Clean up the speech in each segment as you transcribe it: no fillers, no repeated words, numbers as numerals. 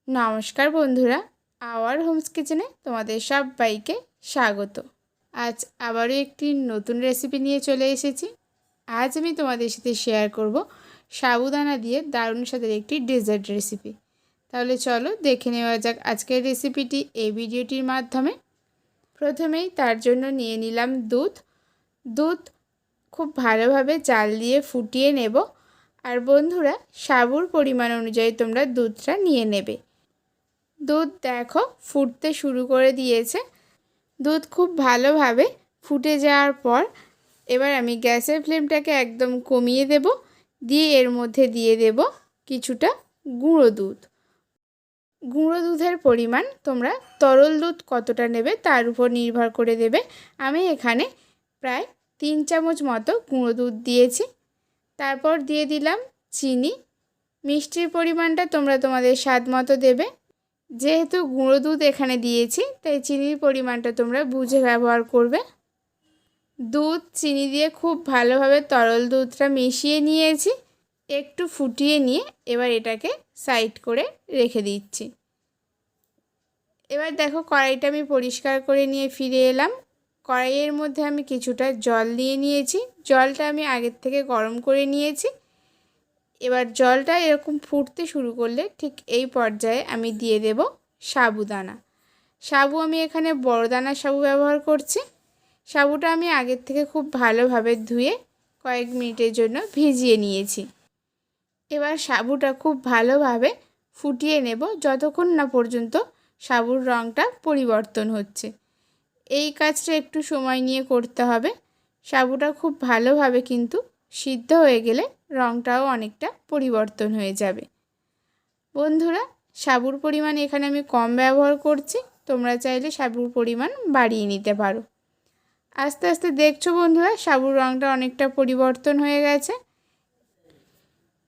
নমস্কার বন্ধুরা, hour Holmes কিচেনে তোমাদের সবাইকে স্বাগত। আজ আবারও একটি নতুন রেসিপি নিয়ে চলে এসেছি। আজ আমি তোমাদের সাথে শেয়ার করব সাবুদানা দিয়ে দারুণ স্বাদের একটি ডেজার্ট রেসিপি। তাহলে চলো দেখে নেওয়া যাক আজকের রেসিপিটি এই ভিডিওটির মাধ্যমে। প্রথমেই তার জন্য নিয়ে নিলাম দুধ খুব ভালোভাবে জাল দিয়ে ফুটিয়ে নেব। আর বন্ধুরা, সাবুর পরিমাণ অনুযায়ী তোমরা দুধটা নিয়ে নেবে। দুধ দেখো ফুটতে শুরু করে দিয়েছে। দুধ খুব ভালোভাবে ফুটে যাওয়ার পর এবার আমি গ্যাসের ফ্লেমটাকে একদম কমিয়ে দেব, দিয়ে এর মধ্যে দিয়ে দেব কিছুটা গুঁড়ো দুধ। গুঁড়ো দুধের পরিমাণ তোমরা তরল দুধ কতটা নেবে তার উপর নির্ভর করে দেবে। আমি এখানে প্রায় 3 চামচ মতো গুঁড়ো দুধ দিয়েছি। তারপর দিয়ে দিলাম চিনি। মিষ্টির পরিমাণটা তোমরা তোমাদের স্বাদ মতো দেবে। যেহেতু গুঁড়ো দুধ এখানে দিয়েছি তাই চিনির পরিমাণটা তোমরা বুঝে ব্যবহার করবে। দুধ চিনি দিয়ে খুব ভালোভাবে তরল দুধটা মিশিয়ে নিয়েছি। একটু ফুটিয়ে নিয়ে এবার এটাকে সাইড করে রেখে দিচ্ছি। এবার দেখো কড়াইটা আমি পরিষ্কার করে নিয়ে ফিরে এলাম। কড়াইয়ের মধ্যে আমি কিছুটা জল দিয়ে নিয়েছি। জলটা আমি আগের থেকে গরম করে নিয়েছি। এবার জলটা এরকম ফুটতে শুরু করলে ঠিক এই পর্যায়ে আমি দিয়ে দেব সাবুদানা। সাবু আমি এখানে বড় দানা সাবু ব্যবহার করছি। সাবুটা আমি আগের থেকে খুব ভালোভাবে ধুয়ে কয়েক মিনিটের জন্য ভিজিয়ে নিয়েছি। এবার সাবুটা খুব ভালোভাবে ফুটিয়ে নেব যতক্ষণ না পর্যন্ত সাবুর রঙটা পরিবর্তন হচ্ছে। এই কাজটা একটু সময় নিয়ে করতে হবে। সাবুটা খুব ভালোভাবে কিন্তু সিদ্ধ হয়ে গেলে রঙটাও অনেকটা পরিবর্তন হয়ে যাবে। বন্ধুরা, সাবুর পরিমাণ এখানে আমি কম ব্যবহার করছি, তোমরা চাইলে সাবুর পরিমাণ বাড়িয়ে নিতে পারো। আস্তে আস্তে দেখছো বন্ধুরা, সাবুর রঙটা অনেকটা পরিবর্তন হয়ে গেছে।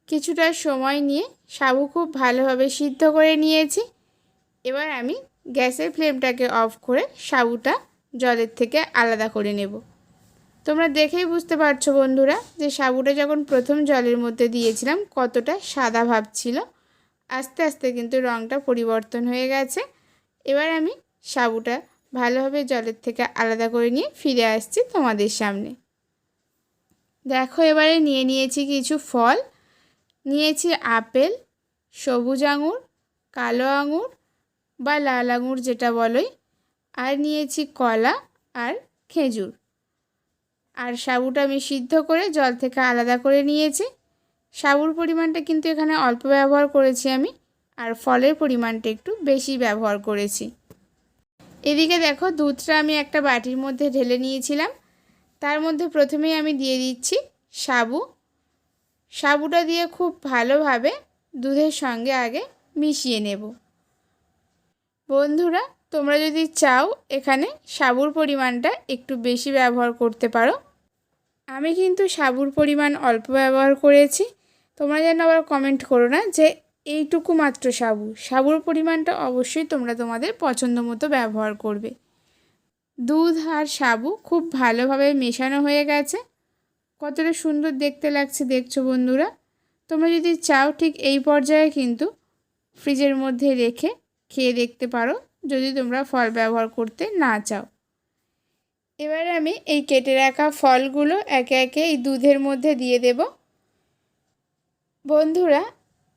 কিছুটা সময় নিয়ে সাবু খুব ভালোভাবে সিদ্ধ করে নিয়েছি। এবার আমি গ্যাসের ফ্লেমটাকে অফ করে সাবুটা জলের থেকে আলাদা করে নেব। তোমরা দেখেই বুঝতে পারছো বন্ধুরা যে সাবুটা যখন প্রথম জলের মধ্যে দিয়েছিলাম কতটা সাদা ভাব ছিল। আস্তে আস্তে কিন্তু রঙটা পরিবর্তন হয়ে গেছে। এবার আমি সাবুটা ভালোভাবে জলের থেকে আলাদা করে নিয়ে ফিরে আসছি তোমাদের সামনে। দেখো এবারে নিয়ে নিয়েছি কিছু ফল। নিয়েছি আপেল, সবুজ আঙুর, কালো আঙুর বা লাল আঙুর যেটা বলোই, আর নিয়েছি কলা আর খেজুর। আর সাবুটা আমি সিদ্ধ করে জল থেকে আলাদা করে নিয়েছি। সাবুর পরিমাণটা কিন্তু এখানে অল্প ব্যবহার করেছি আমি, আর ফলের পরিমাণটা একটু বেশি ব্যবহার করেছি। এদিকে দেখো দুধটা আমি একটা বাটির মধ্যে ঢেলে নিয়েছিলাম। তার মধ্যে প্রথমেই আমি দিয়ে দিচ্ছি সাবুটা দিয়ে খুব ভালোভাবে দুধের সঙ্গে আগে মিশিয়ে নেব। বন্ধুরা, তোমরা যদি চাও এখানে সাবুর পরিমাণটা একটু বেশি ব্যবহার করতে পারো। আমি কিন্তু সাবুর পরিমাণ অল্প ব্যবহার করেছি। তোমরা যেন আবার কমেন্ট করো না যে এইটুকু মাত্র সাবুর পরিমাণটা অবশ্যই তোমরা তোমাদের পছন্দ মতো ব্যবহার করবে। দুধ আর সাবু খুব ভালোভাবে মেশানো হয়ে গেছে। কতটা সুন্দর দেখতে লাগছে দেখছো বন্ধুরা। তোমরা যদি চাও ঠিক এই পর্যায়ে কিন্তু ফ্রিজের মধ্যে রেখে খেয়ে দেখতে পারো যদি তোমরা ফল ব্যবহার করতে না চাও। এবারে আমি এই কেটে রাখা ফলগুলো একে একে এই দুধের মধ্যে দিয়ে দেব। বন্ধুরা,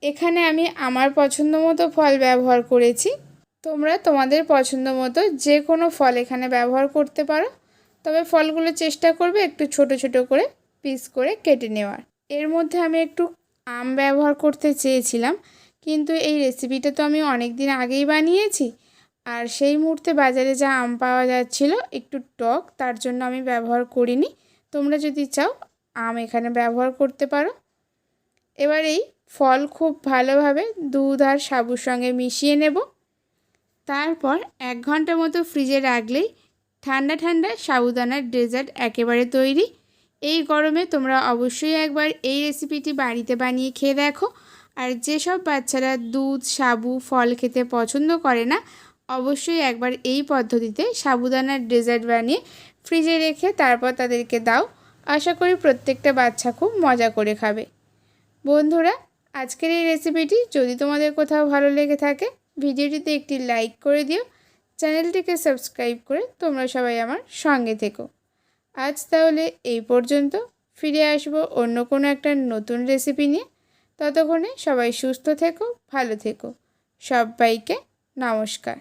এখানে আমি আমার পছন্দ মতো ফল ব্যবহার করেছি। তোমরা তোমাদের পছন্দ মতো যে কোনো ফল এখানে ব্যবহার করতে পারো, তবে ফলগুলো চেষ্টা করবে একটু ছোট ছোট করে পিস করে কেটে নেওয়ার। এর মধ্যে আমি একটু আম ব্যবহার করতে চেয়েছিলাম, কিন্তু এই রেসিপিটা তো আমি অনেক দিন আগেই বানিয়েছি, আর সেই মুহূর্তে বাজারে যা আম পাওয়া যাচ্ছিল একটু টক, তার জন্য আমি ব্যবহার করিনি। তোমরা যদি চাও আম এখানে ব্যবহার করতে পারো। এবার এই ফল খুব ভালোভাবে দুধ আর সাবুর সঙ্গে মিশিয়ে নেব। তারপর 1 ঘন্টা মতো ফ্রিজে রাখলেই ঠান্ডা ঠান্ডা সাবুদানার ডেজার্ট একেবারে তৈরি। এই গরমে তোমরা অবশ্যই একবার এই রেসিপিটি বাড়িতে বানিয়ে খেয়ে দেখো। আর যেসব বাচ্চারা দুধ সাবু ফল খেতে পছন্দ করে না, অবশ্যই একবার এই পদ্ধতিতে সাবুদানার ডেজার্ট বানিয়ে ফ্রিজে রেখে তারপর তাদেরকে দাও। আশা করি প্রত্যেকটা বাচ্চা খুব মজা করে খাবে। বন্ধুরা, আজকের এই রেসিপিটি যদি তোমাদের কোথাও ভালো লেগে থাকে ভিডিওটিতে একটি লাইক করে দিও, চ্যানেলটিকে সাবস্ক্রাইব করে তোমরা সবাই আমার সঙ্গে থেকো। আজ তাহলে এই পর্যন্ত, ফিরে আসবো অন্য কোনো একটা নতুন রেসিপি নিয়ে। ততক্ষণে সবাই সুস্থ থেকো, ভালো থেকো। সবাইকে নমস্কার।